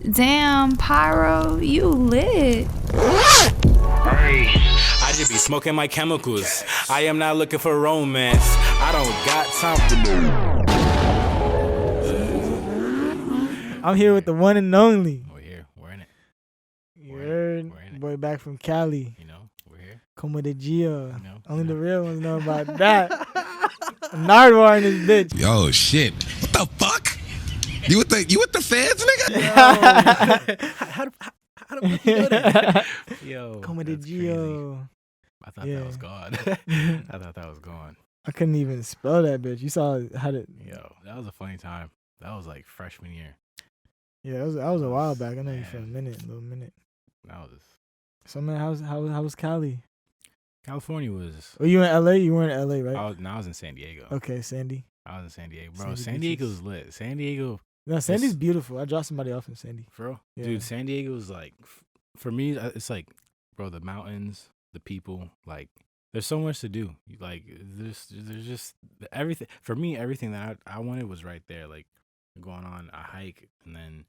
Damn, Pyro, you lit. Hey, I just be smoking my chemicals. I am not looking for romance. I don't got time for I'm here with the one and only. We're here. We're in it. You We're heard? in it. Boy back from Cali. You know, we're here. Como de Gio. You know, Only you know. the real ones know about that. Nardwar in this bitch. Yo, shit. What the fuck? You with the feds, nigga? How do you know that? Yo, Como de that's crazy. Gio. I thought Yeah. that was gone. I thought that was gone. I couldn't even spell that bitch. You saw how to. Yo, that was a funny time. That was like freshman year. Yeah, that was a while back. I know you for a Man. little minute. That was So man, how was Cali? California was. Oh, you in LA? You weren't in LA, right? I was in San Diego. Okay, Sandy. I was in San Diego, bro. Sandy San beaches. Diego's lit. San Diego, No, Sandy's It's- beautiful. I dropped somebody off in Sandy. for real, Yeah. dude. San Diego's like, for me, it's like, bro, the mountains, the people, like, there's so much to do. Like, there's just everything. For me, everything that I wanted was right there. Like, going on a hike and then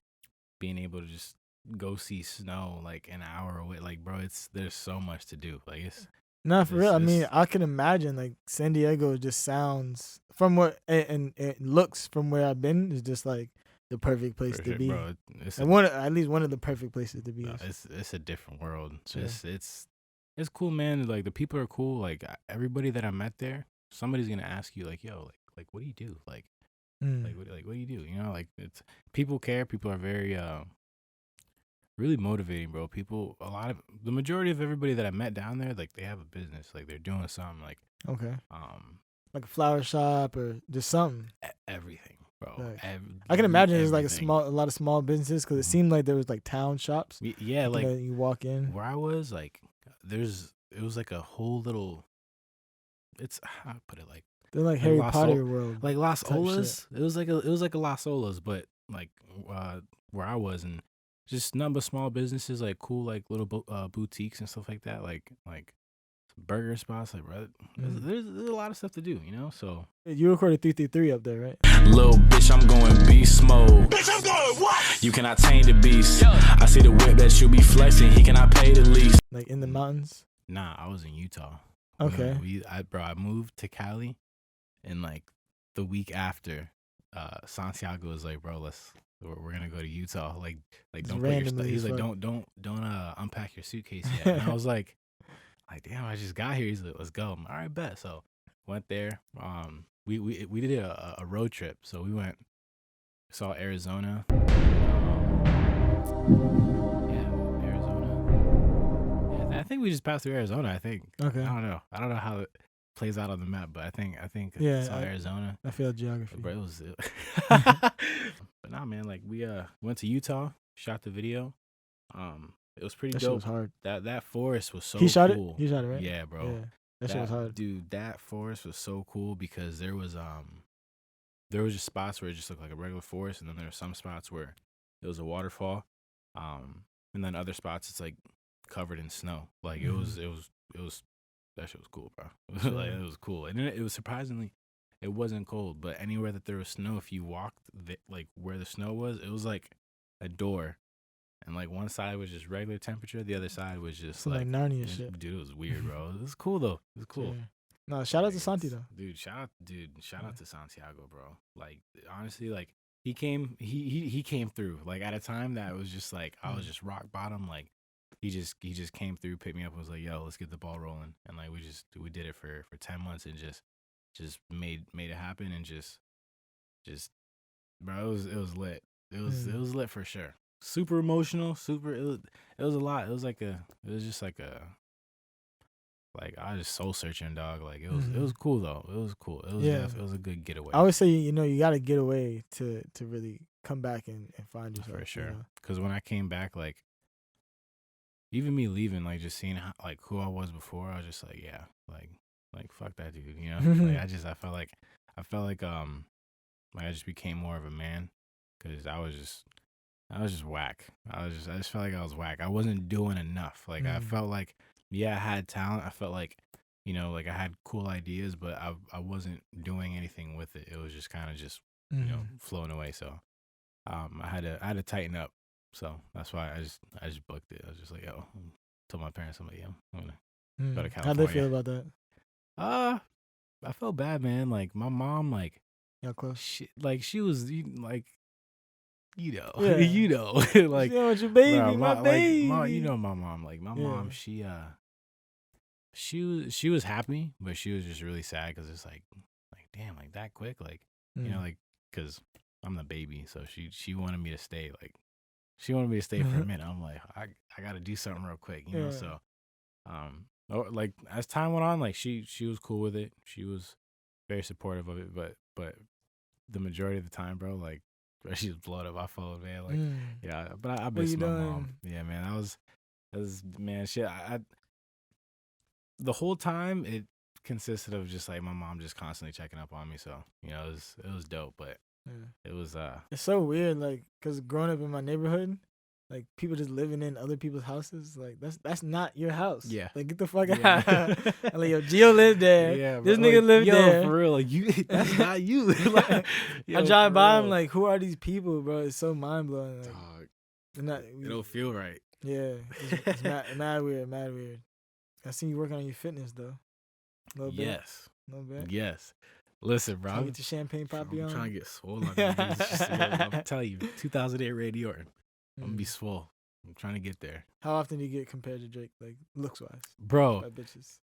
being able to just go see snow like an hour away. Like, bro, there's so much to do. Like, it's No, for real. I mean, This- I can imagine like San Diego just sounds from what and it looks from where I've been is just like the perfect place for to sure, be. bro. It's And at least one of the perfect places to be. No, is. it's a different world. Yeah. It's cool, man. Like, the people are cool. Like, everybody that I met there, somebody's gonna ask you, like, yo, like what do you do? Like Mm. what do you do? You know, like, it's people care. People are very really motivating, bro. The majority of everybody that I met down there, like, they have a business. Like, they're doing something. Like, Okay, like a flower shop or just something. everything, bro. Right. I can imagine there's like everything. a lot of small busineses because it seemed like there was like town shops. Yeah, like, you walk in. where I was, like, it was like a whole little. It's how do I put it, like. They're like Like Harry Las Potter world. Like Las type Olas, it was like a Las Olas, but like where I was, and just none but small businesses, like cool, like little boutiques and stuff like that, like burger spots, like, bro, there's a lot of stuff to do, you know. So You recorded 333 up there, right? little bitch, I'm going beast mode. Bitch, I'm going what? You cannot tame the beast. I see the whip that you be flexing. He cannot pay the lease. Like in the mountains. Nah, I was in Utah. Okay. I moved to Cali, and like the week after, Santiago was like, bro, we're gonna go to Utah. Like Just don't put your stuff. randomly He's as like, fuck. don't unpack your suitcase yet. And I was like, damn, I just got here. He's like, let's go. I'm, all right, bet. So went there. We did a road trip. So we saw Arizona. Yeah, Arizona. Yeah, I think we just passed through Arizona. I think. Okay. I don't know how it plays out on the map, but I think Yeah, saw Arizona. I failed geography. But it was but nah, man, like, we went to Utah, shot the video. It was pretty That shit dope. was hard. That forest was so He shot cool. it? He shot it, right? Yeah, bro. Yeah. That shit was hard. Dude, that forest was so cool because there was just spots where it just looked like a regular forest, and then there were some spots where it was a waterfall. And then other spots it's like covered in snow. Like, it was that shit was cool, bro. Like, Yeah. it was cool. And it was surprisingly, it wasn't cold, but anywhere that there was snow, if you walked like where the snow was, it was like a door. And like one side was just regular temperature, the other side was just Some like Narnia shit. dude, it was weird, bro. It was cool though. It was cool. Yeah. No, shout out to Like, Santi though. Dude, shout out to Santiago, bro. Like, honestly, like, he came through. Like, at a time that was just like I was just rock bottom. Like, he just came through, picked me up, and was like, yo, let's get the ball rolling. And like, we did it for 10 months and just made it happen, and just bro, it was lit. It was lit for sure. Super emotional, it was a lot. It was just like I was just soul searching, dog. Like, it was cool though. It was cool. It was Yeah. it was a good getaway. I always say, you gotta get away to really come back and find yourself. For sure. You know? Because when I came back, like, even me leaving, like, just seeing how, like, who I was before, I was just like, yeah, like fuck that dude, you know. Like, I felt like I just became more of a man because I was just whack. I just felt like I was whack. I wasn't doing enough. Like, I felt like, yeah, I had talent. I felt like, like, I had cool ideas, but I wasn't doing anything with it. It was just kind of just, flowing away. So I had to tighten up. So that's why I just booked it. I was just like, yo, told my parents, I'm like, yo, I'm gonna go to How'd they California. feel about that? I felt bad, man. Like my mom, like Y'all close? she was like, Yeah. you know, like She want your baby, bro, my baby. you know, my mom, like my mom, she was happy, but she was just really sad because it's like damn, like that quick, like you know, like because I'm the baby, so she wanted me to stay, like she wanted me to stay for a minute. I'm like, I got to do something real quick, you know. So, like as time went on, like she was cool with it. She was very supportive of it, but the majority of the time, bro, like she was blown up. I followed, man, like yeah, but I miss my mom. Yeah, man, that was man, shit. I the whole time it consisted of just like my mom just constantly checking up on me. So you know, it was dope, but it was It's so weird, like, cause growing up in my neighborhood, like people just living in other people's houses, like that's not your house. Yeah, like get the fuck out. I'm like, yo, Gio lived there. Yeah, this bro. nigga Like, lived there. For real, like you, that's not you. Like, I drive by, I'm like, who are these people, bro? It's so mind blowing. Like, dog, it don't feel right. Yeah, it's mad weird. I seen you working on your fitness though. A little bit. Yes. A little bit. Yes. Listen, bro. Trying to get your champagne poppy on. I'm trying to get swole. I'm telling you, 2008 Randy Orton. I'm gonna be swole. I'm trying to get there. How often do you get compared to Drake, like looks wise, bro? By bitches.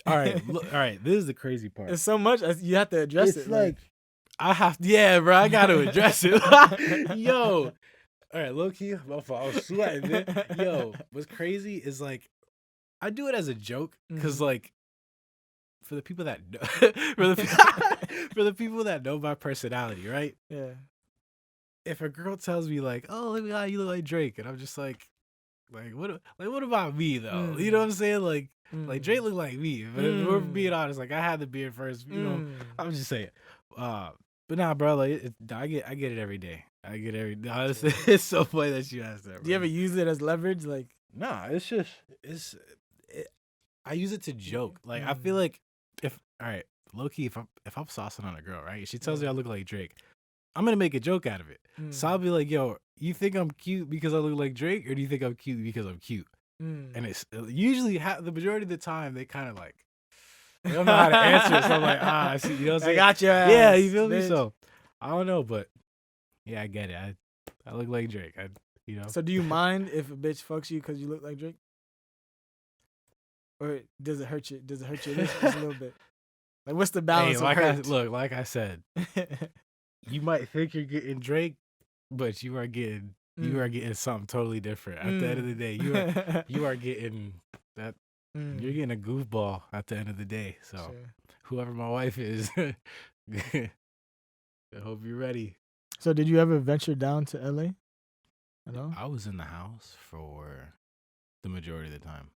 All right, all right. This is the crazy part. It's so much you have to address it. Like I have, yeah, bro. I got to address it. Yo, all right, low key, I was sweating. Man. Yo, what's crazy is like I do it as a joke because like. For the people that know, for the people that know my personality, right? Yeah. If a girl tells me like, "Oh, look how you look like Drake," and I'm just like what about me though? You know what I'm saying? Like Drake looked like me, but if we're being honest, like I had the beard first. You know, I'm just saying. But nah, bro, like I get it every day. I get every. No, it's so funny that you asked that. Bro. Do you ever use it as leverage? Like, nah, it's just I use it to joke. Like I feel like. All right, low key, if I'm saucing on a girl, right? She tells me I look like Drake, I'm gonna make a joke out of it. So I'll be like, "Yo, you think I'm cute because I look like Drake, or do you think I'm cute because I'm cute?" And it's usually the majority of the time they kind of like they don't know how to answer it. So I'm like, I see, you know what I'm saying? I got your ass. Yeah, you feel me? Bitch. So I don't know, but yeah, I get it. I look like Drake. You know. So do you mind if a bitch fucks you because you look like Drake? Or does it hurt you? Does it hurt you just a little bit? Like, what's the balance? Hey, like I said, you might think you're getting Drake, but you are getting something totally different. At the end of the day, you are getting that. You're getting a goofball at the end of the day. So, whoever my wife is, I hope you're ready. So, did you ever venture down to LA? I was in the house for the majority of the time.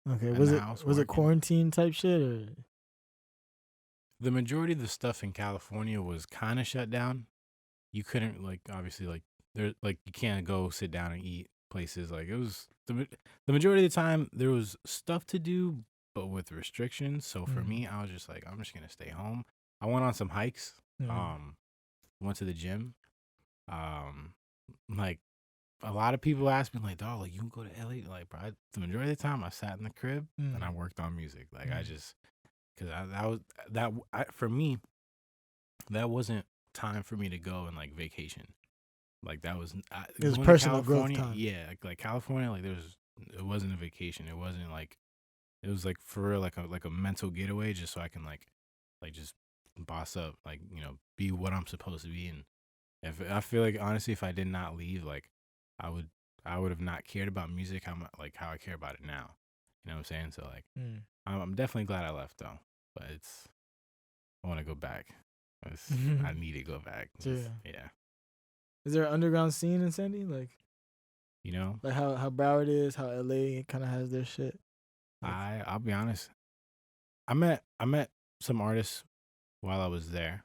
Okay, was it quarantine type shit or? The majority of the stuff in California was kind of shut down. You couldn't obviously there you can't go sit down and eat places. Like it was the majority of the time there was stuff to do, but with restrictions. So for me, I was just like, I'm just gonna stay home. I went on some hikes. Went to the gym. Like. A lot of people ask me like, "Dog, like you can go to LA?" Like, bro, the majority of the time I sat in the crib and I worked on music. Like, I just, because for me, that wasn't time for me to go and like vacation. Like that was it was personal growth time. Yeah, like California, like it wasn't a vacation. It wasn't like it was like for real, like a mental getaway, just so I can like just boss up, like be what I'm supposed to be. And if I feel like honestly, if I did not leave, like I would have not cared about music how I care about it now. You know what I'm saying? So like, I'm definitely glad I left though. But I want to go back. I need to go back. Yeah. Is there an underground scene in Sandy? Like, like how Broward is, how LA kind of has their shit. Like, I'll be honest. I met some artists while I was there.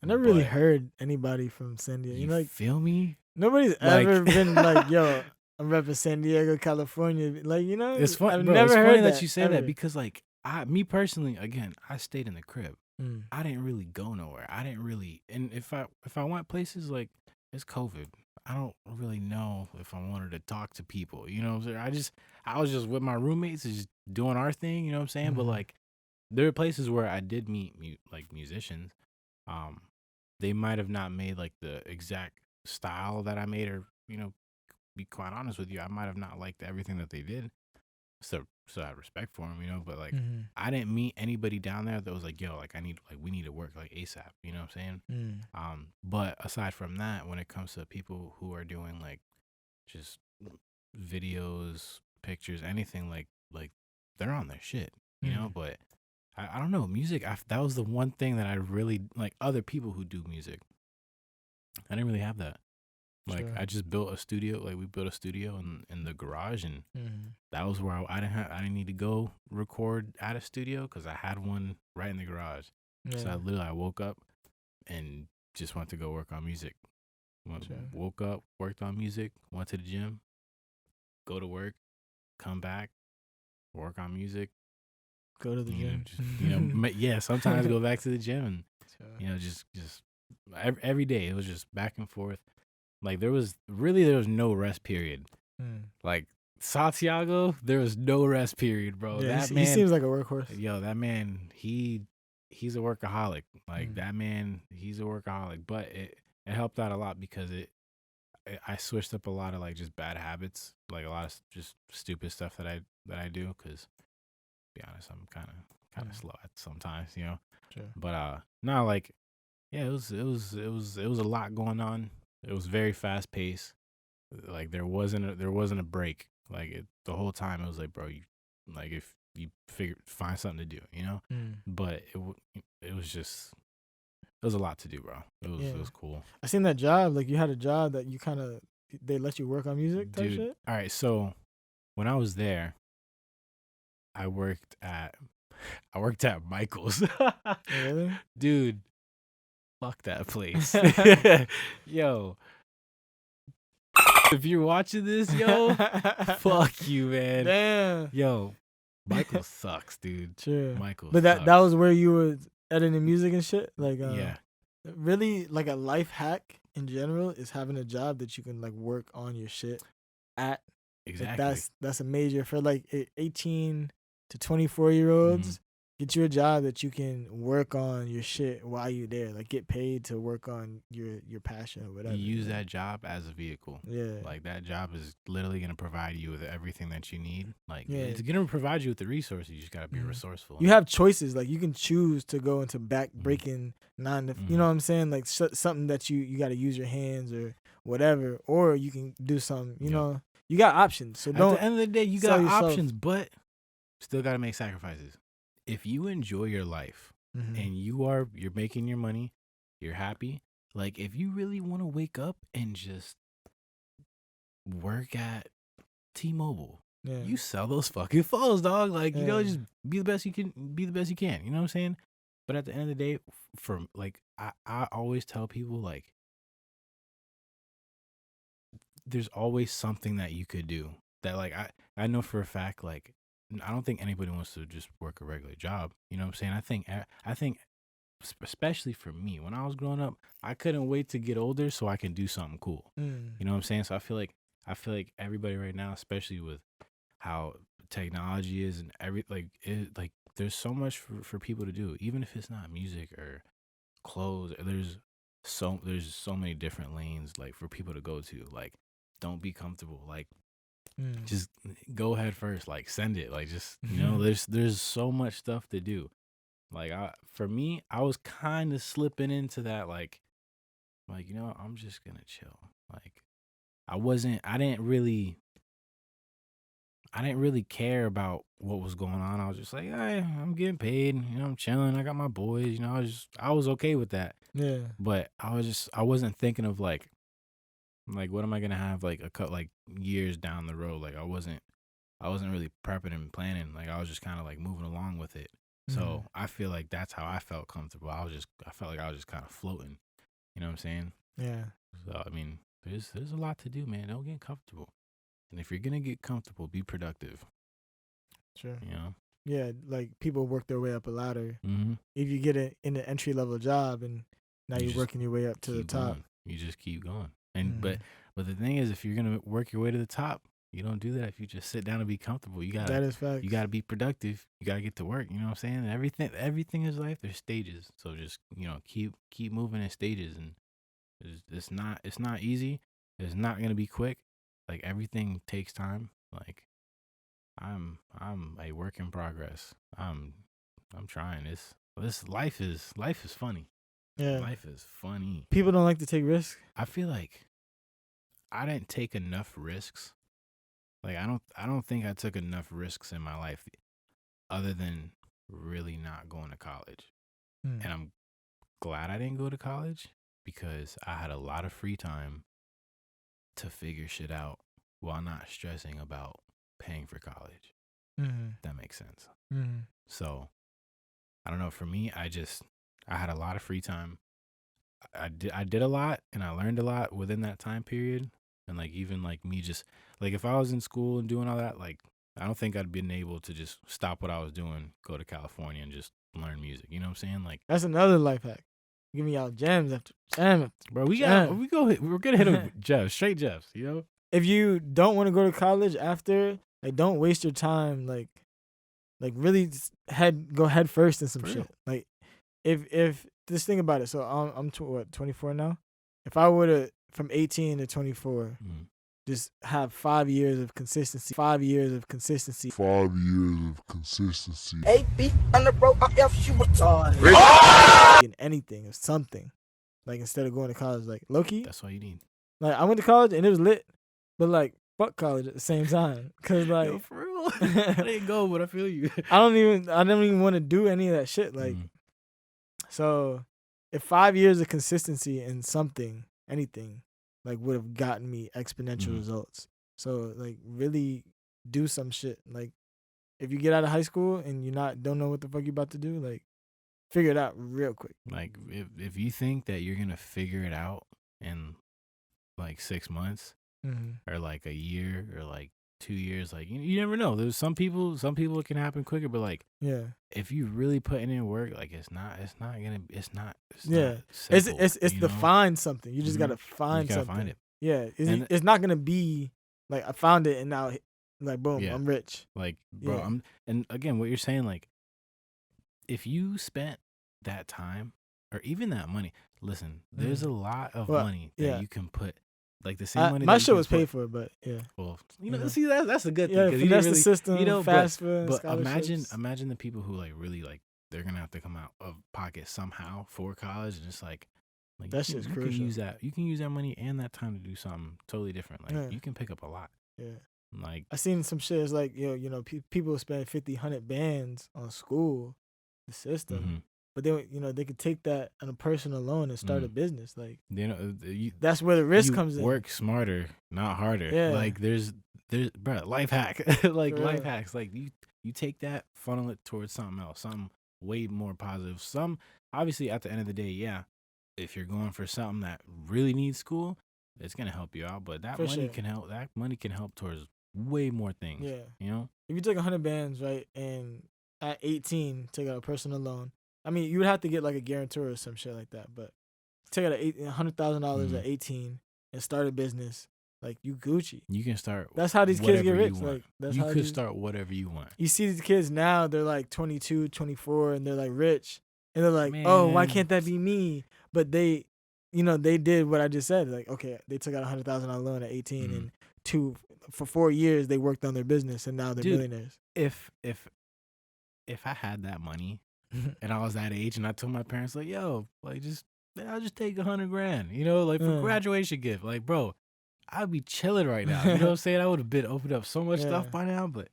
I never really heard anybody from San Diego. You feel me? Nobody's ever been like, yo, I'm repping San Diego, California. Like, it's fun. I've bro, never it's heard funny that, that you say that because, like, me personally, again, I stayed in the crib. I didn't really go nowhere. I didn't really, and if I went places, like, it's COVID. I don't really know if I wanted to talk to people. You know what I'm saying? I was just with my roommates, just doing our thing. You know what I'm saying? But Mhm. like, there were places where I did meet like musicians. Um, they might have not made like the exact style that I made, or be quite honest with you, I might have not liked everything that they did. So I had respect for them, but like, Mhm. I didn't meet anybody down there that was like, yo, like we need to work like ASAP. You know what I'm saying? Mm. But aside from that, when it comes to people who are doing like just videos, pictures, anything like they're on their shit, Mm. But I don't know, music. That was the one thing that I really like. Other people who do music, I didn't really have that. Like, Sure. I just built a studio. Like, we built a studio in the garage, and Mhm. that was where I didn't need to go record at a studio because I had one right in the garage. So Yeah. I woke up and just went to go work on music. Sure. Woke up, worked on music, went to the gym, go to work, come back, work on music. Go to the gym. Yeah. Sometimes go back to the gym, Sure. and just every day it was just back and forth. Like, there was no rest period. Mm. Like, Santiago, there was no rest period, bro. Yeah, That he man, seems like a workhorse. yo, that man, he's a workaholic. Like, Mm. that man, he's a workaholic. But it helped out a lot because I switched up a lot of like just bad habits, like a lot of just stupid stuff that I do. Because, to be honest, I'm kind of slow at sometimes, Sure. But no, like, yeah, it was a lot going on. It was very fast paced. Like, there wasn't a break. Like, the whole time it was like, bro, if you find something to do, Mm. But it was just, it was a lot to do, bro. It was cool. I seen that job. Like, you had a job that you kind of, they let you work on music type Dude, shit. all right, so when I was there, I worked at Michael's. Really? Dude, fuck that place. Yo, if you're watching this, yo, fuck you, man. Damn. Yo, Michael sucks, dude. Sure. Michael But that sucks. was where you were editing music and shit. Like, Yeah. really, like, a life hack in general is having a job that you can like work on your shit at. Exactly. Like, that's a major for like 18 to 24-year-olds. Get you a job that you can work on your shit while you're there. Like, get paid to work on your passion or whatever. You use that job as a vehicle. Yeah. Like, that job is literally going to provide you with everything that you need. Like, Yeah. it's going to provide you with the resources. You just got to be resourceful. You have choices. Like, you can choose to go into back breaking you know what I'm saying? Like, something that you got to use your hands or whatever. Or you can do something, you know. You got options. So At don't. the end of the day, you sell got yourself. options, but still got to make sacrifices. If you enjoy your life and you're making your money, you're happy. Like, if you really want to wake up and just work at T-Mobile, Yeah. you sell those fucking phones, dog. Like, just be the best you can. Be the best you can. You know what I'm saying? But at the end of the day, for like, I always tell people, like, there's always something that you could do. That, like, I know for a fact, like, I don't think anybody wants to just work a regular job. You know what I'm saying? I think especially for me, when I was growing up, I couldn't wait to get older so I can do something cool. You know what I'm saying? So I feel like everybody right now, especially with how technology is and like there's so much for people to do, even if it's not music or clothes. There's so many different lanes, like, for people to go to. Like, don't be comfortable. Like, just go head first. Like, send it. Like, just, there's so much stuff to do. Like, for me, I was kind of slipping into that, like, I'm just gonna chill. Like, I didn't really care about what was going on. I was just like, hey, I'm getting paid. I'm chilling. I got my boys. I was okay with that. Yeah. But I wasn't thinking of like, what am I gonna have like years down the road? Like, I wasn't really prepping and planning. Like, I was just kind of like moving along with it. So I feel like that's how I felt comfortable. I felt like I was just kind of floating. You know what I'm saying? Yeah. So, I mean, there's a lot to do, man. Don't get comfortable. And if you're gonna get comfortable, be productive. Sure. Yeah, like, people work their way up a ladder. Mm-hmm. If you get it in an entry level job and now you're working your way up to the top. You just keep going. And But the thing is, if you're gonna work your way to the top, you don't do that if you just sit down and be comfortable. You That gotta is facts. you gotta be productive. You gotta get to work. You know what I'm saying? And everything is life. There's stages. So just keep moving in stages, and it's not easy. It's not gonna be quick. Like everything takes time. Like I'm a work in progress. I'm trying this. Life is funny. Yeah. Life is funny. People don't like to take risks. I feel like I didn't take enough risks. Like I don't think I took enough risks in my life other than really not going to college. Mm. And I'm glad I didn't go to college because I had a lot of free time to figure shit out while not stressing about paying for college. Mm-hmm. If that makes sense. Mm-hmm. So I don't know. For me, I had a lot of free time. I did a lot and I learned a lot within that time period. And like even like me just like if I was in school and doing all that, like I don't think I'd been able to just stop what I was doing, go to California and just learn music. You know what I'm saying? Like That's another life hack. Give me out gems after gem after bro, we're gonna hit him with Jeffs, straight Jeffs, you know? If you don't want to go to college after, like, don't waste your time. Like really go head first in some For shit. real. Like, if just think about it. So I'm 24 now. If I were to from 18 to 24, just have 5 years of consistency. 5 years of consistency. 5 years of consistency. AB under bro, F you retarded. In anything or something, like instead of going to college, like low key. That's all you need. Like I went to college and it was lit, but like fuck college at the same time, cause like Yo, for real. I didn't go, but I feel you. I don't even want to do any of that shit. Like, so if 5 years of consistency in something, anything, like would have gotten me exponential results. So like really do some shit. Like if you get out of high school and don't know what the fuck you about to do, like figure it out real quick. Like if you think that you're gonna figure it out in like 6 months or like a year or like 2 years, like you never know. There's some people it can happen quicker, but like if you really putting in work, like it's not simple, it's to find something. You just gotta find something. Find it. Yeah, it's not gonna be like I found it and now like boom, I'm rich. Like bro, and again what you're saying, like if you spent that time or even that money, listen, there's a lot of money that you can put. Like the same money. My shit was paid for, but yeah. Well, see that's a good thing. Yeah, finesse the system, FAFSA, but imagine the people who like really like they're gonna have to come out of pocket somehow for college, and it's like that shit's crucial. You can use that money and that time to do something totally different. Like you can pick up a lot. Yeah. Like I seen some shit. It's like people spend 50, 100 bands on school, the system. But they could take that on a personal loan and start a business. Like that's where the risk comes in. Work smarter, not harder. Yeah. Like there's bro, life hack. Like life hacks. Like you take that, funnel it towards something else, something way more positive. Some obviously at the end of the day, yeah, if you're going for something that really needs school, it's gonna help you out. But that money can help. That money can help towards way more things. Yeah. You know? If you take 100 bands, right, and at 18 take out a personal loan. I mean, you would have to get like a guarantor or some shit like that. But take out $100,000 at 18 and start a business, like you Gucci. You can start. That's how these kids get rich. Like you could start whatever you want. You see these kids now, they're like 22, 24, and they're like rich, and they're like, oh, why can't that be me? But they did what I just said. Like, okay, they took out $100,000 loan at 18, and for 4 years they worked on their business, and now they're millionaires. If I had that money. And I was that age, and I told my parents, like, yo, like, I'll just take $100,000, like for graduation gift. Like, bro, I'd be chilling right now. You know what I'm saying? I would have been opened up so much stuff by now, but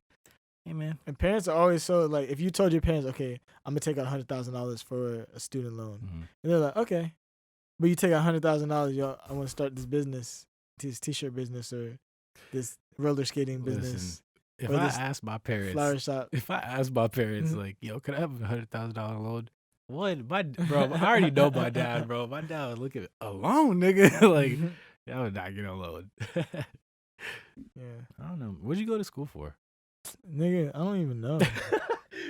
hey, man. And parents are always so, like, if you told your parents, okay, I'm going to take out $100,000 for a student loan, and they're like, okay, but you take out $100,000, yo, I want to start this business, this t-shirt business or this roller skating business. Listen, if I ask my parents, flower shop. Like, yo, could I have a $100,000 loan? What, bro? I already know my dad, bro. My dad would look at a loan, nigga. Like, I would not get a loan. I don't know. What'd you go to school for? Nigga, I don't even know.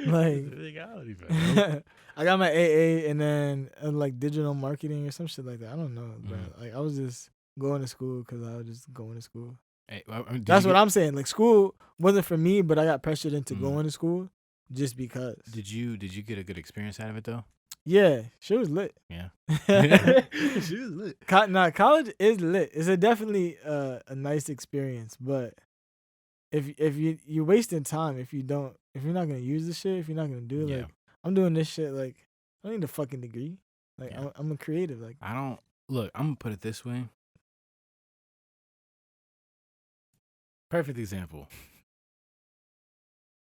Like, I don't even know. I got my AA and then like digital marketing or some shit like that. I don't know, bro. Like, I was just going to school because I was just going to school. Hey, That's what I'm saying. Like school wasn't for me, but I got pressured into going to school just because. Did you get a good experience out of it though? Yeah, she was lit. Yeah. She was lit. College is lit. It's definitely a nice experience, but if you're wasting time if you're not gonna use this shit, if you're not gonna do it, like I'm doing this shit, like I don't need a fucking degree. Like I'm a creative. Like I don't look. I'm gonna put it this way. Perfect example.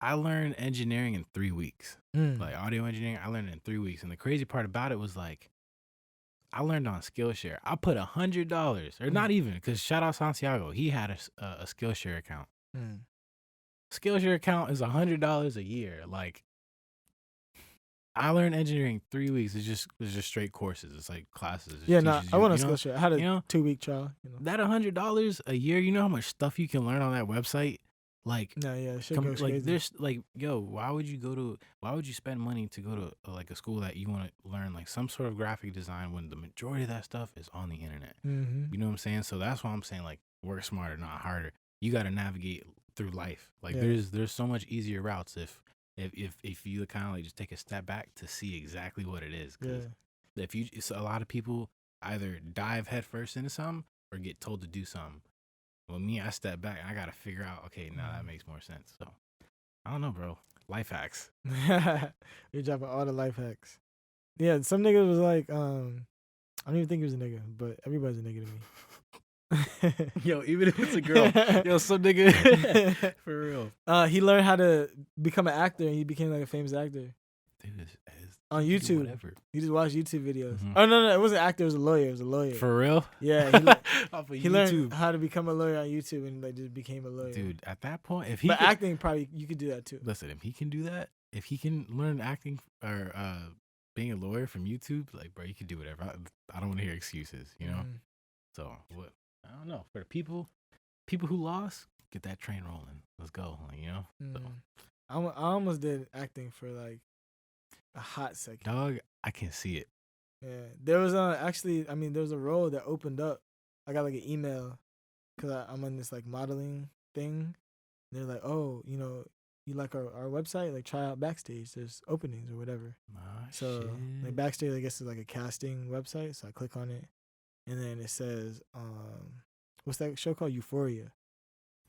I learned engineering in 3 weeks. Like audio engineering, I learned it in 3 weeks. And the crazy part about it was like, I learned on Skillshare. I put $100, or not even, because shout out Santiago. He had a Skillshare account. Skillshare account is $100 a year. Like, I learned engineering 3 weeks. It's just straight courses. It's like classes. I want a Skillshare. I had a 2-week trial. That $100 a year. You know how much stuff you can learn on that website. Like, shit goes like crazy. there's like, yo, why would you spend money to go to like a school that you want to learn like some sort of graphic design when the majority of that stuff is on the internet? You know what I'm saying? So that's why I'm saying, like, work smarter, not harder. You got to navigate through life. Like there's so much easier routes if you kind of like just take a step back to see exactly what it is. Because a lot of people either dive headfirst into something or get told to do something. Well, me, I step back. I got to figure out, okay, now that makes more sense. So, I don't know, bro. Life hacks. You're dropping all the life hacks. Yeah, some nigga was like, I don't even think he was a nigga, but everybody's a nigga to me. Yo, even if it's a girl. Yo, some nigga. For real. He learned how to become an actor, and he became like a famous actor. Dude, on YouTube. Whatever. He just watched YouTube videos. Oh, no, it wasn't an actor. It was a lawyer. For real? Yeah. He learned how to become a lawyer on YouTube and like just became a lawyer. Dude, at that point, acting, probably, you could do that too. Listen, if he can do that, if he can learn acting or being a lawyer from YouTube, like, bro, you can do whatever. I don't want to hear excuses, you know? So, what? I don't know. For the people who lost, get that train rolling. Let's go, like, you know? So. I almost did acting for like a hot second. Dog, I can see it. Yeah, there was there was a role that opened up. I got like an email because I'm on this like modeling thing. They're like, oh, you like our website? Like, try out Backstage. There's openings or whatever. So like Backstage, I guess, is like a casting website. So I click on it, and then it says, what's that show called? Euphoria.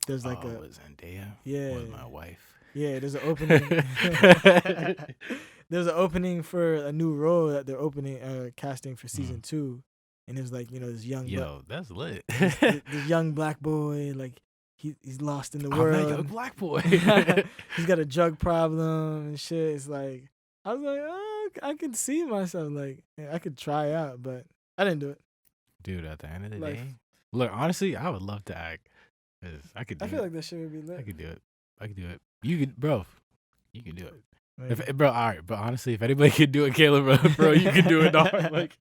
There's like Zendaya. Yeah, was my wife. Yeah, there's an opening. There's an opening for a new role that they're casting for season 2, and it's like, this young. Yo, that's lit. this young black boy, like he's lost in the world. I'm that young black boy. He's got a drug problem and shit. It's like, I was like, oh, I could see myself, like, I could try out, but I didn't do it. Dude, at the end of the day, look, honestly, I would love to act. I feel like that shit would be lit. I could do it. You could, bro. You can do it. Bro, all right, but honestly, if anybody can do it, Caleb, bro, you can do it, dog. Like,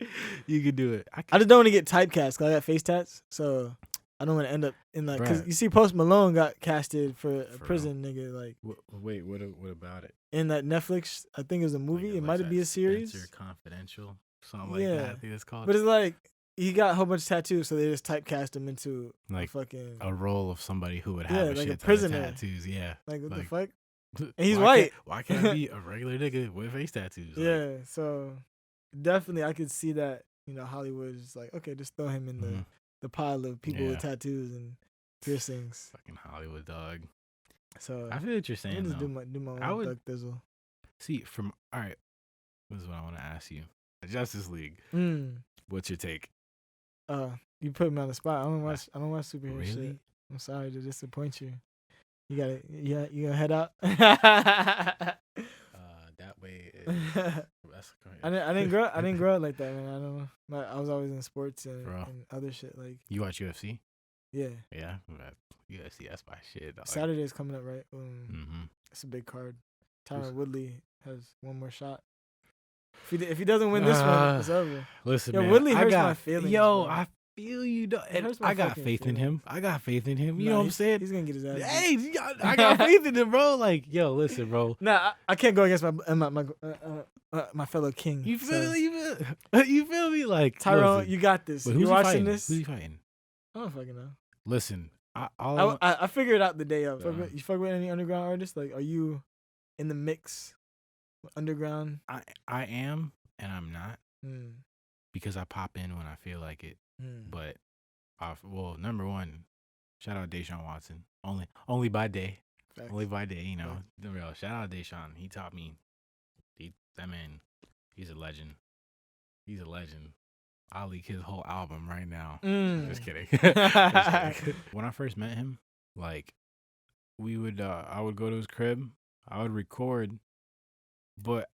you can do it. I just don't want to get typecast because I got face tats, so I don't want to end up in like, because you see, Post Malone got casted for a prison nigga. Like, wait, what about it? In that Netflix, I think it was a movie. Like, it might be a series. Spencer Confidential, something like that. I think it's called. But it's like, he got a whole bunch of tattoos, so they just typecast him into like fucking a role of somebody who would have like shit a prisoner. Tattoos. Yeah, like what the fuck? And he's white. Why can't I be a regular nigga with face tattoos? Like, yeah, so definitely I could see that. Hollywood is like, okay, just throw him in the pile of people with tattoos and piercings. Fucking Hollywood, dog. So I feel what you're saying. I just do my own thug thizzle. See, all right. This is what I want to ask you. Justice League. What's your take? You put me on the spot. I don't watch superhero really? shit. I'm sorry to disappoint you. You gonna head out? That way. I didn't grow up like that, man. I don't know. I was always in sports and other shit. Like, you watch UFC? Yeah. Yeah. UFC, that's my shit, dog. Saturday's coming up, right? It's a big card. Tyron Woodley has one more shot. If he doesn't win this one, it's over. Listen, man, Woodley hurts my feelings. Yo, I feel you. I got faith in him. You know what I'm saying? He's gonna get his ass. Hey, I got faith in him, bro. Like, yo, listen, bro. Nah, I can't go against my fellow king. You feel me? Like, Tyrone, you got this. You watching this? Who's he fighting? I don't fucking know. Listen, all I figured it out the day of. Yeah. You fuck with any underground artists? Like, are you in the mix with underground? I am and I'm not Mm. because I pop in when I feel like it. Mm. But well, number one, shout out Deshaun Watson. Only by day. Facts. Only by day, you know. Facts. The real shout out Deshaun. He taught me. That man, he's a legend. He's a legend. I'll leak his whole album right now. Mm. Just kidding. Just kidding. When I first met him, like we would I would go to his crib, I would record, but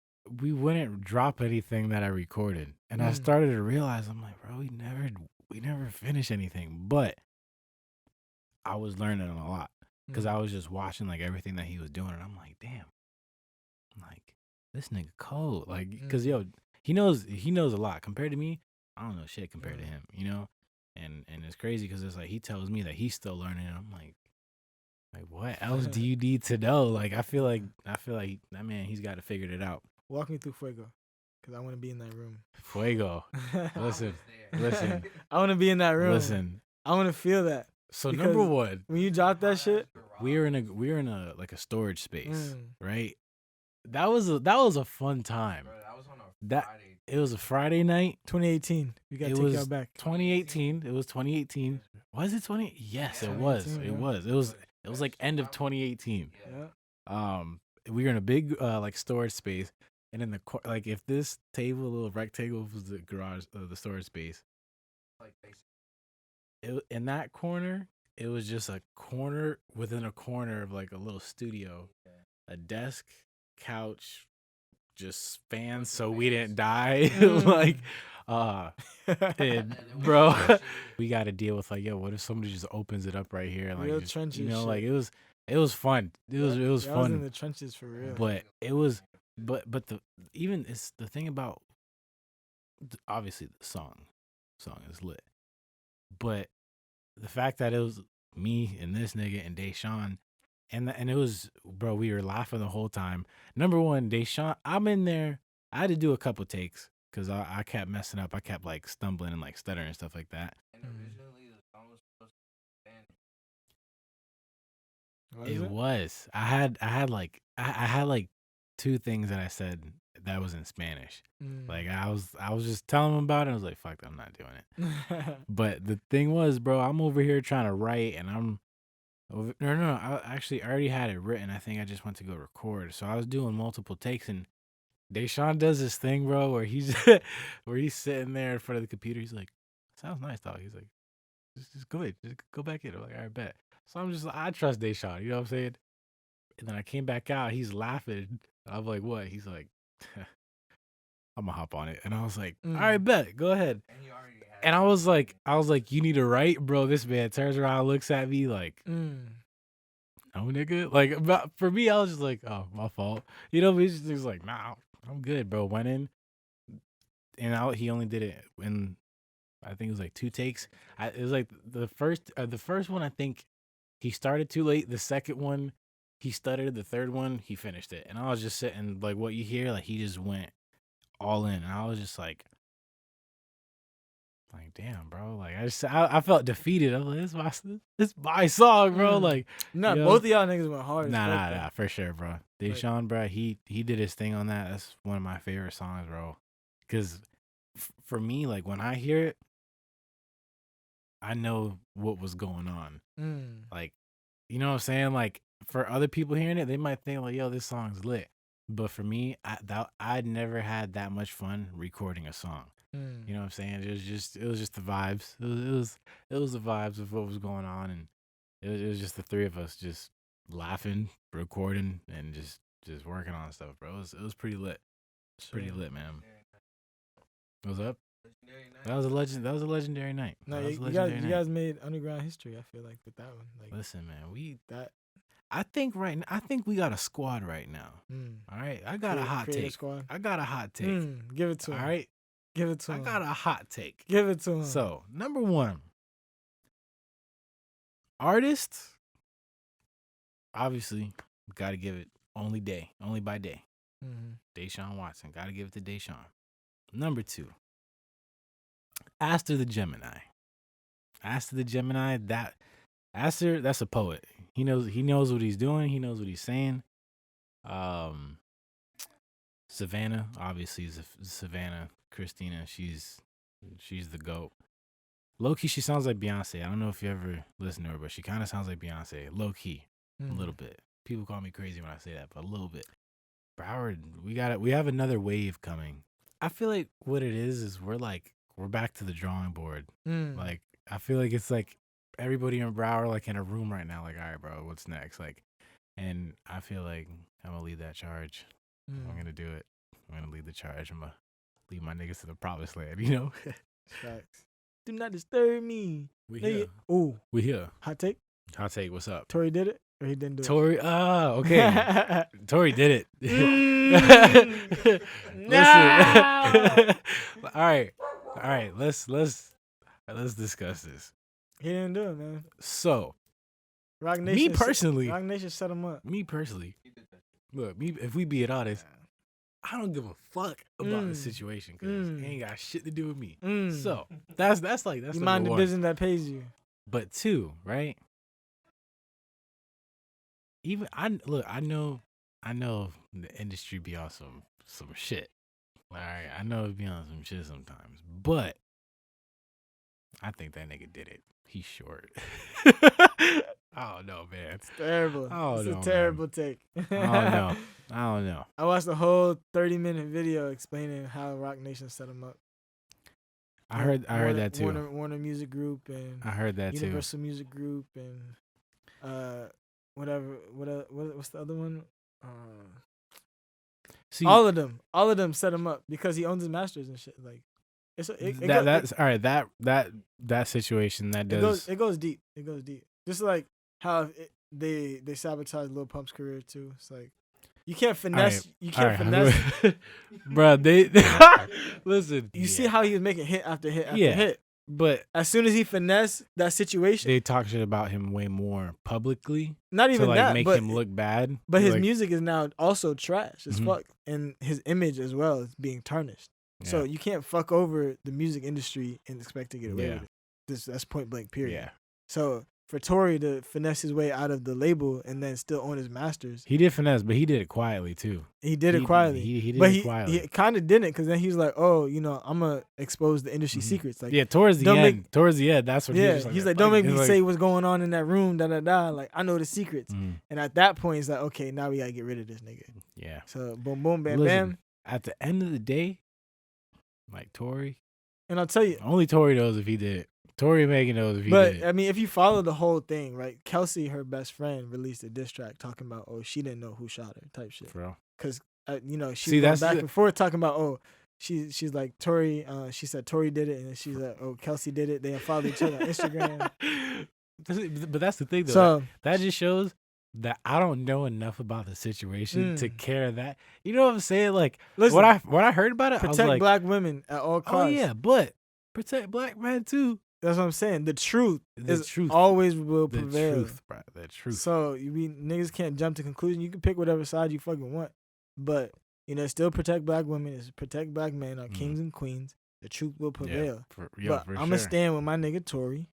we wouldn't drop anything that I recorded. And I started to realize, I'm like, bro, we never finish anything. But I was learning a lot because I was just watching like everything that he was doing, and I'm like, damn, like this nigga cold, like because yo, he knows a lot compared to me. I don't know shit compared to him, you know, and it's crazy because it's like he tells me that he's still learning, and I'm like what else do you need to know? Like I feel like that man, he's got to figure it out. Walk me through Fuego, because I want to be in that room. Fuego, listen. I want to be in that room. Listen. I want to feel that. So Because number one, when you drop that shit, we were in a like a storage space, right? That was a fun time. Bro, that was on a Friday. It was a Friday night. 2018. We got to It take was y'all back. 2018. It was 2018. Was it 20? Yes, it was. 2018, It was like end of 2018. Yeah. We were in a big like storage space, and in the like if this table, little rectangle, was the garage, the storage space. Like basically. In that corner, it was just a corner within a corner of like a little studio, a desk, couch, just fans so we didn't die. Like, and bro, we got to deal with like, yo, what if somebody just opens it up right here? And, like, Real just, trenches you know, shit. like it was fun. It was I was fun. in the trenches for real. But it was, but it's the thing about, obviously the song is lit, but the fact that it was me and this nigga and Deshaun, and it was, bro, we were laughing the whole time. Number one, Deshaun, I'm in there. I had to do a couple takes because I kept messing up. I kept like stumbling and like stuttering and stuff like that. And originally the song was supposed to be What is It was. I had like two things that I said that was in Spanish. Like I was just telling him about it. I was like, fuck, I'm not doing it. But the thing was, bro, I'm over here trying to write, and I actually already had it written. I think I just went to go record. So I was doing multiple takes, and Deshaun does this thing, bro, where he's sitting there in front of the computer. He's like, sounds nice, dog. He's like, just go ahead, just go back in. I'm like, all right, bet. So I'm just like, I trust Deshaun, you know what I'm saying? And then I came back out, he's laughing. I'm like, what? He's like, I'm gonna hop on it. And I was like, all right, bet, go ahead. And he already had And I was like, you need to write, bro. This man turns around, looks at me like, no, nigga. Like, for me, I was just like, oh, my fault. You know, he was like, nah, I'm good, bro. Went in, and he only did it in, I think it was like 2 takes. It was like the first one, I think he started too late. The second one, he stuttered. The third one, he finished it. And I was just sitting, like, what you hear, like, he just went all in. And I was just like, damn, bro. Like, I felt defeated. I was like, this my song, bro. Like, nah, you know? both of y'all niggas went hard. Nah, for sure, bro. Deshaun, bro, he did his thing on that. That's one of my favorite songs, bro. Because for me, like, when I hear it, I know what was going on. Like, you know what I'm saying? Like, for other people hearing it, they might think like, yo, this song's lit. But for me, I'd never had that much fun recording a song. You know what I'm saying? It was just the vibes. It was the vibes of what was going on, and it was just the three of us just laughing, recording, and just working on stuff, bro. It was pretty lit. Pretty lit, man. What's up? That was a legendary night. No, That was a you legendary night. guys made underground history. I feel like with that one. Like, Listen, man, that. I think we got a squad right now. All right, I got a hot take. Squad. I got a hot take. Give it to him. All right, Give it to I him. got a hot take. Give it to him. So, number one, artist, obviously, got to give it only by day. Deshaun Watson, got to give it to Deshaun. Number two, Aster the Gemini. Aster the Gemini, Aster, that's a poet. He knows what he's doing. He knows what he's saying. Savannah, obviously, Savannah Christina. She's the GOAT. Low key, she sounds like Beyonce. I don't know if you ever listen to her, but she kind of sounds like Beyonce. Low key, a little bit. People call me crazy when I say that, but a little bit. Broward, we have another wave coming. I feel like what it is we're back to the drawing board. Like, I feel like it's like everybody in Broward like in a room right now. Like, all right, bro, what's next? Like, and I feel like I'm gonna lead that charge. I'm gonna do it. I'm gonna lead the charge. I'm gonna lead my niggas to the promised land. You know. Facts. Do not disturb me. We here. Ooh. We here. Hot take. Hot take. What's up? Tory did it or he didn't do Tory. Okay. Tory did it. No. All right. Let's discuss this. He didn't do it, man. So, Rock me Nation. personally, Rock Nation set him up. look, if we be honest, I don't give a fuck about the situation because it ain't got shit to do with me. So that's you mind the business that pays you. But two, right? Even I know the industry be on some shit. All right, I know it be on some shit sometimes, but I think that nigga did it. He's short. I don't know, man. It's terrible. It's a terrible take. I don't know. I watched the whole 30-minute video explaining how Rock Nation set him up. I heard that too. Warner Music Group and I heard that Universal Music Group and what's the other one? See, all of them set him up because he owns his masters and shit. Like that situation that does it goes deep. Just like how they sabotaged Lil Pump's career too. It's like you can't finesse. Bro, they listen. You see how he was making hit after hit after hit. But as soon as he finessed that situation, they talk shit about him way more publicly. Not even to that, make him look bad. But his music is now also trash as fuck, and his image as well is being tarnished. Yeah. So you can't fuck over the music industry and expect to get away with it. That's point blank. Period. Yeah. So for Tory to finesse his way out of the label and then still own his masters, he did finesse, but he did it quietly too. He did it quietly. He did it quietly. He kind of didn't because then he's like, oh, I'm gonna expose the industry secrets. Like, towards the end, that's what. He's like, don't make me say what's going on in that room. Like, I know the secrets. And at that point, it's like, okay, now we gotta get rid of this nigga. Yeah. So boom, boom, bam, bam. At the end of the day, like Tory, and I'll tell you, only Tory knows if he did it. Tory and Megan knows if he did it. But I mean, if you follow the whole thing, right? Kelsey, her best friend, released a diss track talking about, oh, she didn't know who shot her, type shit. Bro, because she's going back and forth talking about, oh, she's like Tory. She said Tory did it, and she's like, oh, Kelsey did it. They followed each other on Instagram. But that's the thing, though. So that just shows that I don't know enough about the situation to care that. You know what I'm saying? Like, listen, what I heard about it, I was like, black women at all costs. Oh yeah, but protect black men too. That's what I'm saying. The truth always will prevail. The truth, bro. The truth. So niggas can't jump to conclusion. You can pick whatever side you fucking want, but still protect black women. It's protect black men, our kings and queens. The truth will prevail. But I'm gonna stand with my nigga Tory.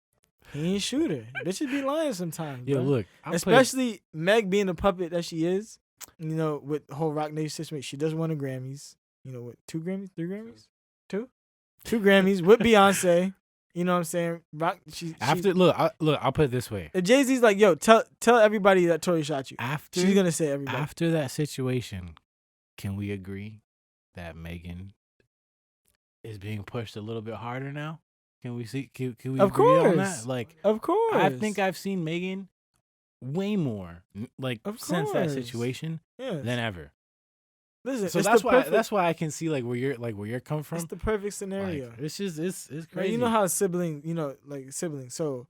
He ain't shoot her. Bitches be lying sometimes. Yo, look, especially Meg being the puppet that she is. With the whole Rock Nation situation, she does win a Grammys. With 2 Grammys, 3 Grammys, 2 Grammys with Beyonce. You know what I'm saying? I'll put it this way. If Jay-Z's like, yo, tell everybody that Tory shot you. She's gonna say everybody. After that situation, can we agree that Megan is being pushed a little bit harder now? Can we see? Can we agree on that? Like, of course. I think I've seen Megan way more since that situation than ever. Listen, so that's why I can see where you're coming from. It's the perfect scenario. It's just it's crazy. Right, you know how siblings. So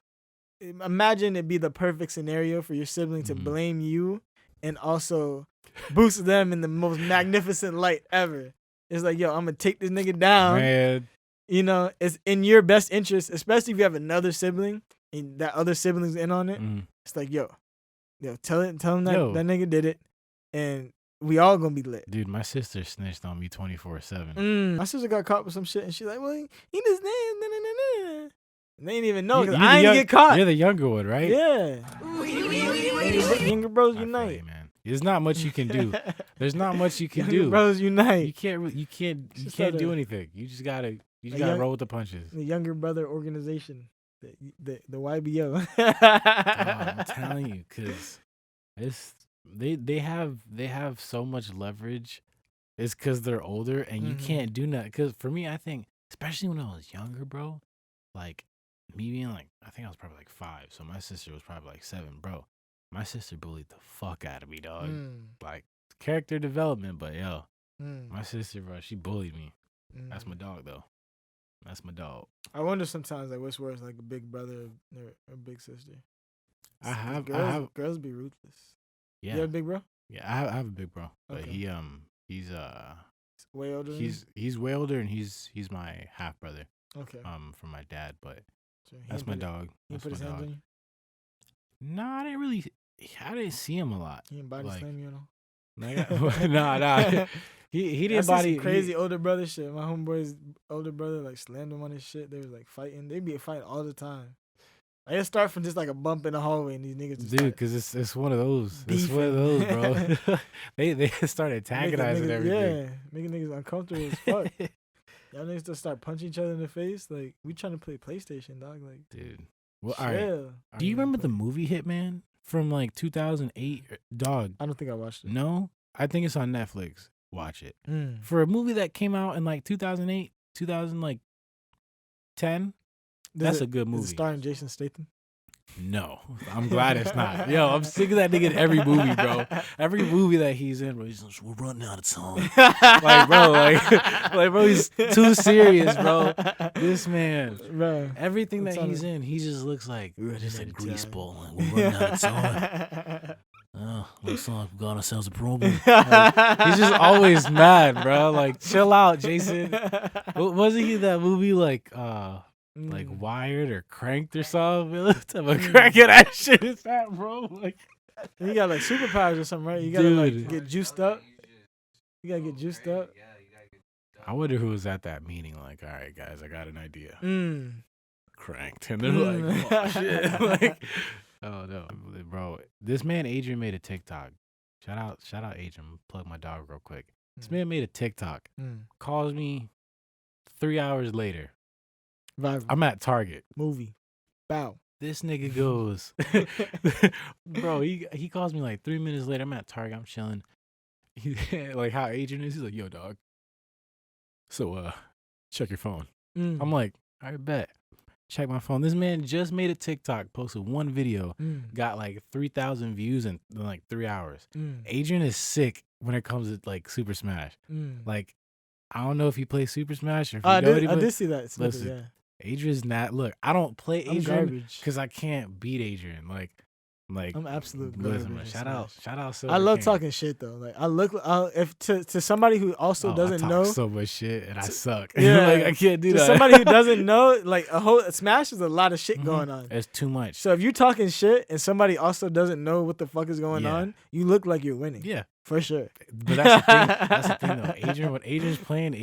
imagine it be the perfect scenario for your sibling to blame you and also boost them in the most magnificent light ever. It's like, yo, I'm gonna take this nigga down. Man. It's in your best interest, especially if you have another sibling and that other sibling's in on it. It's like, yo, tell him that nigga did it, and we all gonna be lit. Dude, my sister snitched on me 24/7. My sister got caught with some shit, and she's like, well, he just And they didn't even know You- because you I the didn't young- get caught. You're the younger one, right? Yeah. Younger bros I feel unite. you, man. There's not much you can do. There's not much you can Younger do. bros unite. You can't. You Just can't do gotta- anything. You just gotta. You just A gotta young- roll with the punches. The younger brother organization, the YBO. I'm telling you, cause they have so much leverage. It's cause they're older and you Mhm. can't do nothing. Cause for me, I think, especially when I was younger, bro, like me being like, I think I was probably like 5, so my sister was probably like 7, bro. My sister bullied the fuck out of me, dog. Like character development, but yo, my sister, bro, she bullied me. That's my dog, though. That's my dog. I wonder sometimes like what's worse, like a big brother or a big sister. I have Girls be ruthless. yeah. You have a big bro? Yeah, I have a big bro, but Okay. he's Way older. Than he's way older and he's my half brother you? Okay. from my dad, but So he that's ain't my put it- dog. He That's put my his hands dog. on you. Nah, I didn't see him a lot. He didn't body Like- slam you at all. Like, nah. He I didn't seen some body crazy older brother shit. My homeboy's older brother like slammed him on his shit. They was like fighting. They be fighting all the time. Like it start from just like a bump in the hallway and these niggas just dude, start because it's one of those. It's one of those, Beefing. bro. they started making antagonizing niggas- everything. Yeah, making niggas uncomfortable as fuck. Y'all niggas just start punching each other in the face. Like we trying to play PlayStation, dog. Like Dude. Well, all right. chill. Do you remember the movie Hitman from like 2008? Dog, I don't think I watched it. no? I think it's on Netflix. Watch it. Mm. For a movie that came out in like 2008, 2010, that's a good Is movie. it starring Jason Statham? No, I'm glad it's not. Yo, I'm sick of that nigga in every movie, bro. Every movie that he's in, bro, he's like, we're running out of time. Like, bro, like, bro, he's too serious, bro. This man, Bro. everything I'm that telling he's you. in, he just looks like just a out of grease time. ball. Like, we're running out of time. Oh, looks like we got ourselves a problem. Like, he's just always mad, bro. Like, chill out, Jason. Wasn't he that movie like Mm. Wired or Cranked or something? What type of crack of that shit is that, bro? Like, You got like superpowers or something, right? You gotta like Dude. get juiced up. You gotta get juiced up. Yeah, you gotta get I wonder who was at that meeting. Like, all right, guys, I got an idea. Mm. Cranked, and they're like, oh shit, like, oh no, bro. This man Adrian made a TikTok. Shout out, Adrian. Plug my dog real quick. This man made a TikTok. Mm. Calls me 3 hours later. Viral. I'm at Target. Movie. Bow. This nigga goes, bro. He calls me like 3 minutes later. I'm at Target. I'm chilling. He like how Adrian is. He's like, yo, dog. So check your phone. Mm. I'm like, all right, bet. Check my phone. This man just made a TikTok, posted one video, got like 3,000 views in like 3 hours. Adrian is sick when it comes to like Super Smash. Like, I don't know if he plays Super Smash or if he I know did anybody. see that. snippet, Listen, yeah. Adrian's not. Look, I don't play I'm Adrian garbage. because I can't beat Adrian. Like I'm absolute listen, garbage man, in shout out. I love King. talking shit though. Like I look, if to somebody who also Oh, doesn't I talk know, so much shit and I suck. Yeah. Like I can't do to that. somebody who doesn't know, like a whole Smash is a lot of shit Mhm. going on. It's too much. So if you're talking shit and somebody also doesn't know what the fuck is going Yeah. on, you look like you're winning. Yeah, For sure. but that's the thing. That's the thing though. Adrian, when Adrian's playing,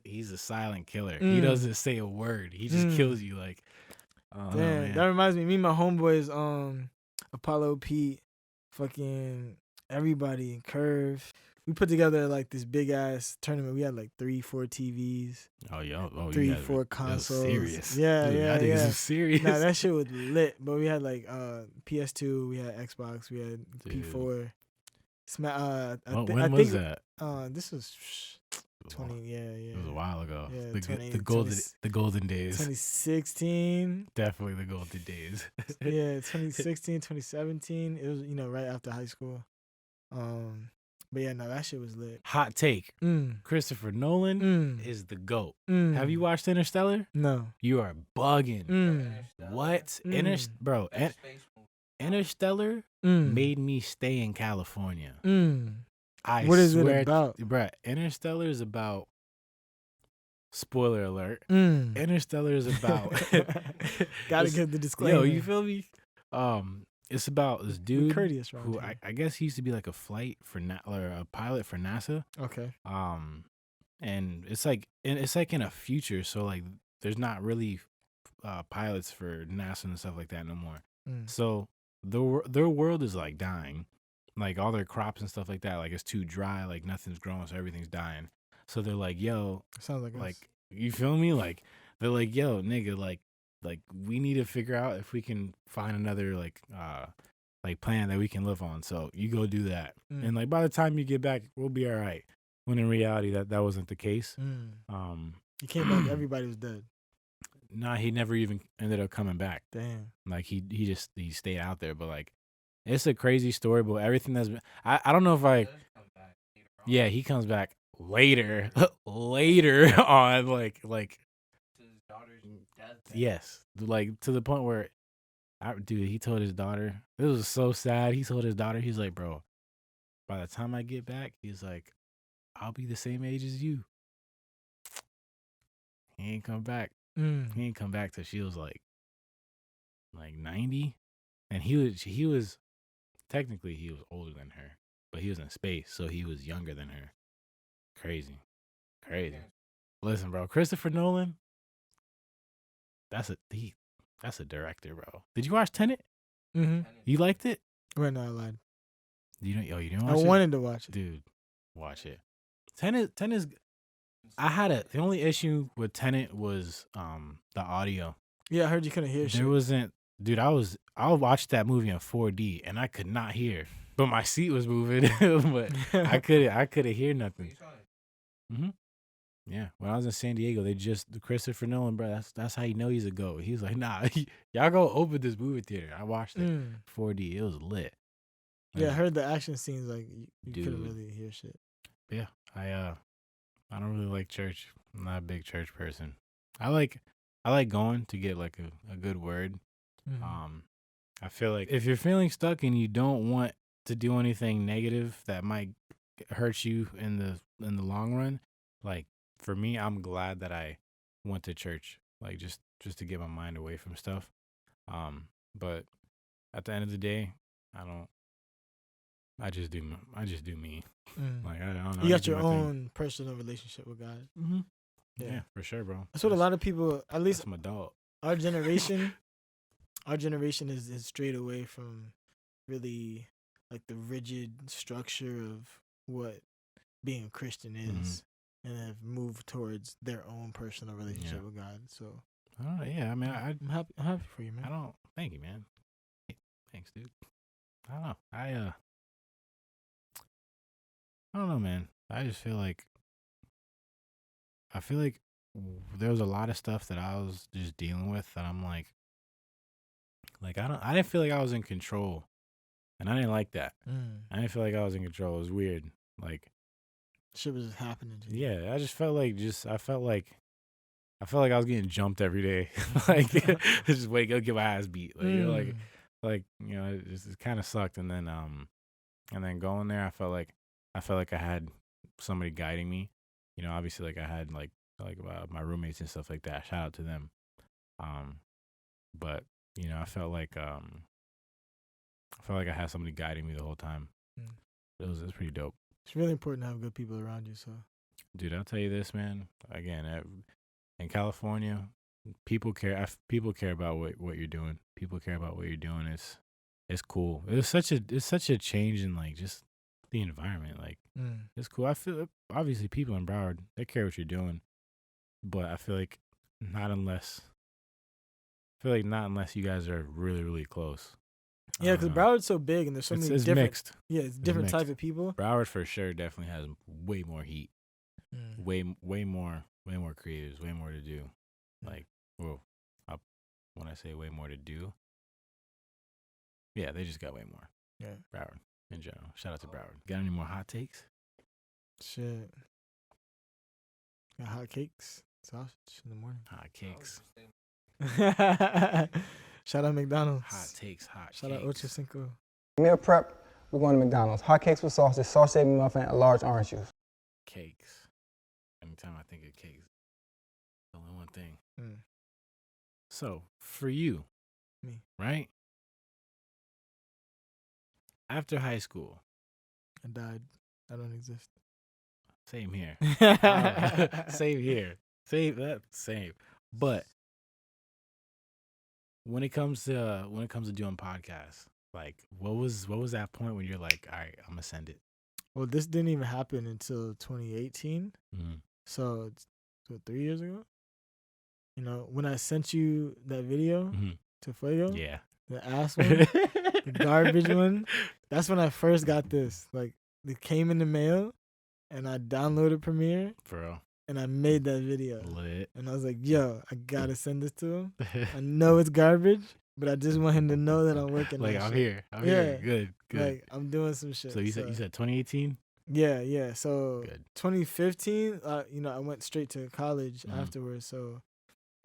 he's a silent killer. He Mm. doesn't say a word. He just kills you. Like, oh, Damn, man. that reminds me. Me and my homeboys, Apollo, Pete, fucking everybody, Curve. We put together like this big ass tournament. We had like 3-4 TVs, Oh, yo, oh, 3-4 you guys were- that was consoles. serious. Yeah, Dude, yeah, I think yeah. this is serious. Nah, that shit was lit. But we had like PS2, we had Xbox, we had Dude. P4. When was that? This was It was a while- 20. Yeah, yeah. It was a while ago. Yeah, the 20 the golden days. 2016. Definitely the golden days. Yeah, 2016, 2017. It was, right after high school. But yeah, no, that shit was lit. Hot take: Mm. Christopher Nolan Mm. is the GOAT. Mm. Have you watched Interstellar? No. You are bugging. Mm. What? Mm. Bro, that space movie. Interstellar Mm. made me stay in California. Mm. I What is it swear, about? Bruh, Interstellar is about. Spoiler alert. Mm. Interstellar is about. Gotta it's- give the disclaimer. Yo, you feel me? It's about this Be dude courteous, right? who I guess he used to be like a pilot for NASA. Okay. And it's like in a future, so like there's not really pilots for NASA and stuff like that no more. Mm. So their world is like dying, like all their crops and stuff like that. Like it's too dry, like nothing's growing, so everything's dying. So they're like, yo, Sounds like us. like you feel me? Like they're like, yo, nigga, like we need to figure out if we can find another like planet that we can live on. So you go do that, and like by the time you get back, we'll be all right. When in reality, that wasn't the case. He came back. Everybody was dead. Nah, he never even ended up coming back. Damn. Like he stayed out there. But like, it's a crazy story. But everything that's been, I don't know if I. Does come back later on. Yeah, he comes back later, later on. Like To his daughter's death. yes, like to the point where, dude, he told his daughter. It was so sad. He told his daughter, he's like, bro, by the time I get back, he's like, I'll be the same age as you. He ain't come back. He ain't come back till she was like 90, and he was technically he was older than her, but he was in space, so he was younger than her. Crazy. Listen, bro, Christopher Nolan. That's a director, bro. Did you watch Tenet? Mm-hmm. You liked it? Right now, I lied. You didn't I watch it? wanted to watch it. Dude, watch it. Tenet's. The only issue with Tenet was the audio. Yeah, I heard you couldn't hear shit. There wasn't, dude. I watched that movie in 4D and I could not hear, but my seat was moving, but I couldn't hear nothing. Yeah, when I was in San Diego, Christopher Nolan, bro. That's how you know he's a GOAT. He was like, nah, y'all go open this movie theater. I watched it 4D. It was lit. Yeah, I heard the action scenes like you couldn't Dude. really hear shit. Yeah, I don't really like church. I'm not a big church person. I like going to get like a good word. I feel like if you're feeling stuck and you don't want to do anything negative that might hurt you in the long run, like for me, I'm glad that I went to church, like just to get my mind away from stuff. But at the end of the day, I just do me. Like I don't know. You I got do your my thing. own personal relationship with God. Mm-hmm. Yeah, for sure, bro. That's what a lot of people, at least That's my dog. our generation, is strayed away from really like the rigid structure of what being a Christian is, and have moved towards their own personal relationship with God. So, Yeah, I mean, I'm happy for you, man. Thank you, man. Thanks, dude. I don't know. I don't know, man. I just feel like there was a lot of stuff that I was just dealing with that I'm like I didn't feel like I was in control, and I didn't like that. I didn't feel like I was in control. It was weird. Like Shit was just happening to you. yeah, I just felt like I was getting jumped every day. Like just wake up, get my ass beat. Like you know, like you know, it kind of sucked. And then going there, I felt like I had somebody guiding me. You know, obviously, like I had like my roommates and stuff like that. Shout out to them. But you know, I felt like I had somebody guiding me the whole time. It was pretty dope. It's really important to have good people around you. So, Dude, I'll tell you this, man. Again, in California, people care. People care about what you're doing. People care about what you're doing. It's cool. It's such a change in like just the environment. Like it's cool. I feel obviously people in Broward, they care what you're doing, but I feel like not unless you guys are really really close. yeah, because Broward's so big and there's so many it's different. mixed. Yeah, it's different mixed. type of people. Broward for sure definitely has way more heat. Way more creatives, way more to do. Like, well, when I say way more to do, yeah, they just got way more. Yeah, Broward in general. Shout out to Broward. Got any more hot takes? shit. Got hot cakes, sausage in the morning. Hot cakes. Shout out McDonald's. Hot takes. Hot Shout out cakes. Ocho Cinco. Meal prep, we're going to McDonald's. Hot cakes with sausage, sausage muffin, and a large orange juice. Cakes. Anytime I think of cakes, only one thing. So for you, Me. right? After high school, I died. I don't exist. same here. Same here. Same. But when it comes to doing podcasts, like what was that point when you're like, all right, I'm gonna send it? Well, this didn't even happen until 2018. Mm-hmm. So, 3 years ago. You know, when I sent you that video to Fuego, Yeah, the ass one, the garbage one, that's when I first got this. Like, it came in the mail, and I downloaded Premiere, bro. and I made that video. Lit. And I was like, yo, I gotta send this to him. I know it's garbage, but I just want him to know that I'm working Like, on I'm shit. here. I'm here. Good. Like, I'm doing some shit. So you said 2018? Yeah. So Good. 2015, you know, I went straight to college afterwards. So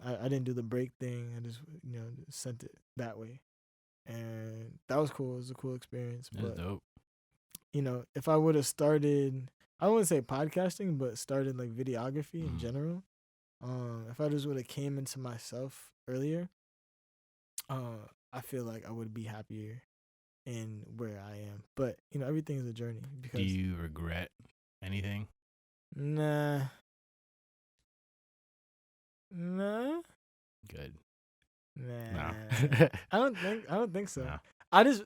I didn't do the break thing. I just, you know, sent it that way. And that was cool. It was a cool experience. That's But, dope. you know, if I would have started, I wouldn't say podcasting, but started like videography in general. If I just would have came into myself earlier, I feel like I would be happier in where I am. But, you know, everything is a journey. Because Do you regret anything? Nah. Good. Nah. No. I don't think so. No. I just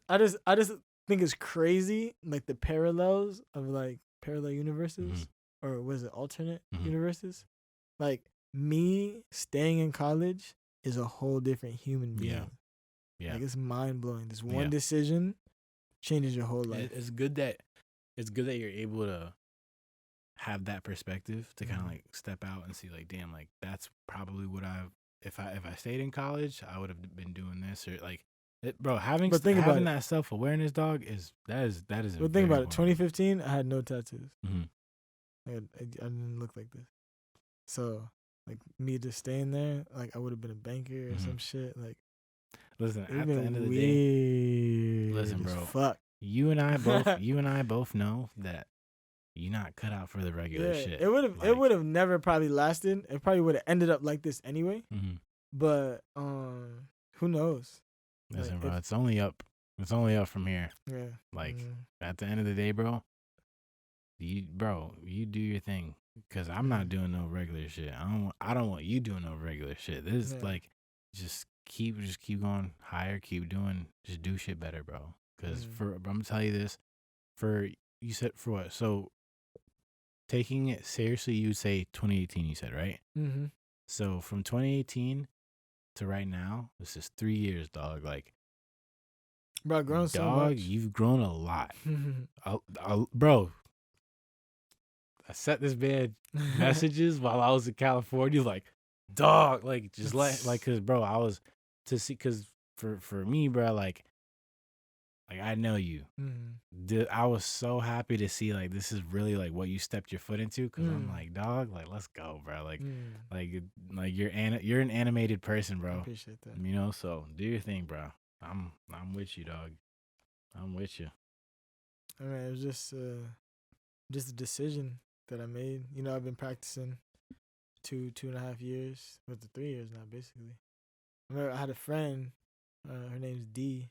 think it's crazy, like the parallels of like parallel universes, or was it alternate universes? Like me staying in college is a whole different human being. Yeah. Like it's mind blowing. This one decision changes your whole life. It's good that you're able to have that perspective to kind of like step out and see like, damn, like that's probably what if I stayed in college, I would have been doing this, or like, bro, having that self-awareness, dog, that is. But think about it. 2015, I had no tattoos. I didn't look like this. So like me just staying there, like I would have been a banker or some shit. Like, listen, at at the end of the day, listen, bro, fuck. You and I both know that you're not cut out for the regular shit. It would have never probably lasted. It probably would have ended up like this anyway. But who knows? Listen, like, bro, it's only up. It's only up from here. Yeah. Like at the end of the day, bro, you do your thing, because I'm not doing no regular shit. I don't want you doing no regular shit. This is like just keep going higher. Keep doing. Just do shit better, bro. Because I'm gonna tell you this. You said for what? So taking it seriously, you would say 2018. You said, right? So from 2018 to right now, this is 3 years, dog. Like, bro, grown so much. You've grown a lot, bro. I sent this man messages while I was in California, like, dog, like, just cause, bro, I was cause for me, bro, like I know you. I was so happy to see like this is really like what you stepped your foot into, because I'm like, dog, like let's go, bro. Like you're an animated person, bro. I appreciate that. You know, so do your thing, bro. I'm with you, dog. I'm with you. I mean, it was just a decision that I made. You know, I've been practicing 2.5 years, with the 3 years now, basically. I remember I had a friend, her name's Dee,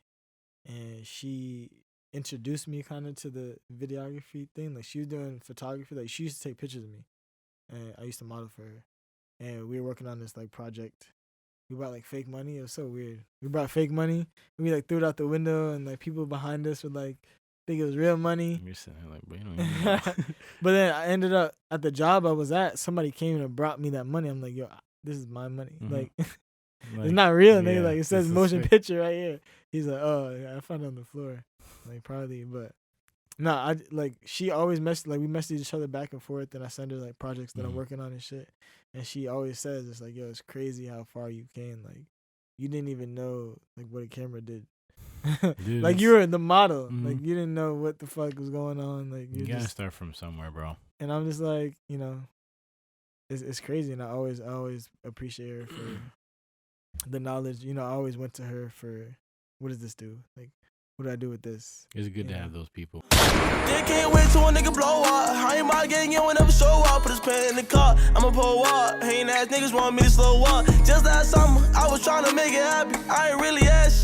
and she introduced me kind of to the videography thing. Like, she was doing photography. Like, she used to take pictures of me, and I used to model for her. And we were working on this like project. We brought like fake money. It was so weird. We brought fake money, and we like threw it out the window, and like people behind us would like think it was real money. You're sitting there like, but you don't even know. But then I ended up at the job I was at. Somebody came and brought me that money. I'm like, yo, this is my money. Like, it's not real. And like, it says motion picture right here. He's like, oh, yeah, I found it on the floor. Like, probably, but no, she always we messaged each other back and forth, and I send her like projects that I'm working on and shit. And she always says, it's like, yo, it's crazy how far you came. Like, you didn't even know like what a camera did. Dude, like, you were the model. Like, you didn't know what the fuck was going on. Like, you gotta start from somewhere, bro. And I'm just like, you know, it's crazy. And I always appreciate her for the knowledge. You know, I always went to her for, what does this do? Like, what do I do with this? It's good to have those people. They can't wait till a nigga blow up. I ain't my gang, you will never show up. Put his pen in the car, I'ma pull up. Hating ass niggas want me to slow up. Just last summer, I was trying to make it happy. I ain't really ass shit.